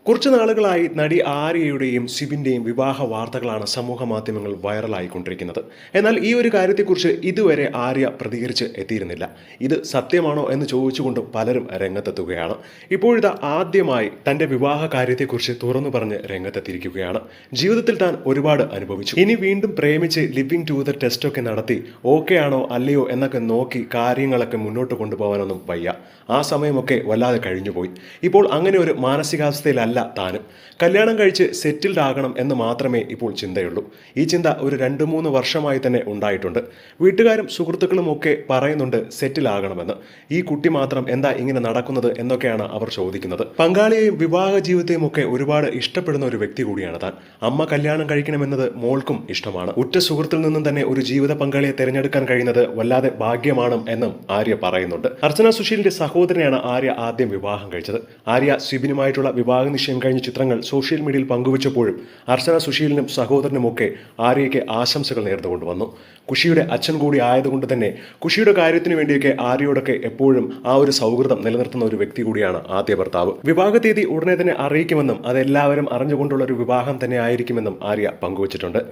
കുറച്ചു നാളുകളായി നടി ആര്യയുടെയും സിബിന്റെയും വിവാഹ വാർത്തകളാണ് സമൂഹ മാധ്യമങ്ങൾ വൈറലായിക്കൊണ്ടിരിക്കുന്നത്. എന്നാൽ ഈ ഒരു കാര്യത്തെക്കുറിച്ച് ഇതുവരെ ആര്യ പ്രതികരിച്ച് എത്തിയിരുന്നില്ല. ഇത് സത്യമാണോ എന്ന് ചോദിച്ചുകൊണ്ടും പലരും രംഗത്തെത്തുകയാണ്. ഇപ്പോഴിതാ ആദ്യമായി തന്റെ വിവാഹ കാര്യത്തെക്കുറിച്ച് തുറന്നു പറഞ്ഞ് രംഗത്തെത്തിയിരിക്കുകയാണ്. ജീവിതത്തിൽ താൻ ഒരുപാട് അനുഭവിച്ചു. ഇനി വീണ്ടും പ്രേമിച്ച് ലിവിംഗ് ടു ടെസ്റ്റ് ഒക്കെ നടത്തി ഓക്കെ ആണോ അല്ലയോ എന്നൊക്കെ നോക്കി കാര്യങ്ങളൊക്കെ മുന്നോട്ട് കൊണ്ടുപോകാനൊന്നും വയ്യ. ആ സമയമൊക്കെ വല്ലാതെ കഴിഞ്ഞുപോയി. ഇപ്പോൾ അങ്ങനെ ഒരു മാനസികാവസ്ഥയിലല്ല താനും. കല്യാണം കഴിച്ച് സെറ്റിൽഡ് ആകണം എന്ന് മാത്രമേ ഇപ്പോൾ ചിന്തയുള്ളൂ. ഈ ചിന്ത ഒരു 2-3 വർഷമായി തന്നെ ഉണ്ടായിട്ടുണ്ട്. വീട്ടുകാരും സുഹൃത്തുക്കളും ഒക്കെ പറയുന്നുണ്ട് സെറ്റിൽ ആകണമെന്ന്. ഈ കുട്ടി മാത്രം എന്താ ഇങ്ങനെ നടക്കുന്നത് എന്നൊക്കെയാണ് അവർ ചോദിക്കുന്നത്. പങ്കാളിയെയും വിവാഹ ജീവിതത്തെയും ഒക്കെ ഒരുപാട് ഇഷ്ടപ്പെടുന്ന ഒരു വ്യക്തി കൂടിയാണ് താൻ. അമ്മ കല്യാണം കഴിക്കണമെന്നത് മോൾക്കും ഇഷ്ടമാണ്. ഉറ്റ സുഹൃത്തിൽ നിന്നും തന്നെ ഒരു ജീവിത പങ്കാളിയെ തിരഞ്ഞെടുക്കാൻ കഴിയുന്നത് വല്ലാതെ ഭാഗ്യമാണ് എന്നും ആര്യ പറയുന്നുണ്ട്. അർച്ചന സുശീലിന്റെ സഹോദരനെയാണ് ആര്യ ആദ്യം വിവാഹം കഴിച്ചത്. ആര്യ സിബിനുമായിട്ടുള്ള വിവാഹ നിശ്ചയം കഴിഞ്ഞ ചിത്രങ്ങൾ സോഷ്യൽ മീഡിയയിൽ പങ്കുവച്ചപ്പോഴും അർച്ചന സുശീലിനും സഹോദരനുമൊക്കെ ആര്യയ്ക്ക് ആശംസകൾ നേർന്നുകൊണ്ട് വന്നു. കുഷിയുടെ അച്ഛൻ കൂടി ആയതുകൊണ്ട് തന്നെ കുഷിയുടെ കാര്യത്തിന് വേണ്ടിയൊക്കെ ആര്യയോടൊക്കെ എപ്പോഴും ആ ഒരു സൗഹൃദം നിലനിർത്തുന്ന ഒരു വ്യക്തി കൂടിയാണ് ആദ്യ ഭർത്താവ്. വിവാഹ തീയതി ഉടനെ തന്നെ അറിയിക്കുമെന്നും അതെല്ലാവരും അറിഞ്ഞുകൊണ്ടുള്ള ഒരു വിവാഹം തന്നെ ആയിരിക്കുമെന്നും ആര്യ പങ്കുവച്ചിട്ടുണ്ട്.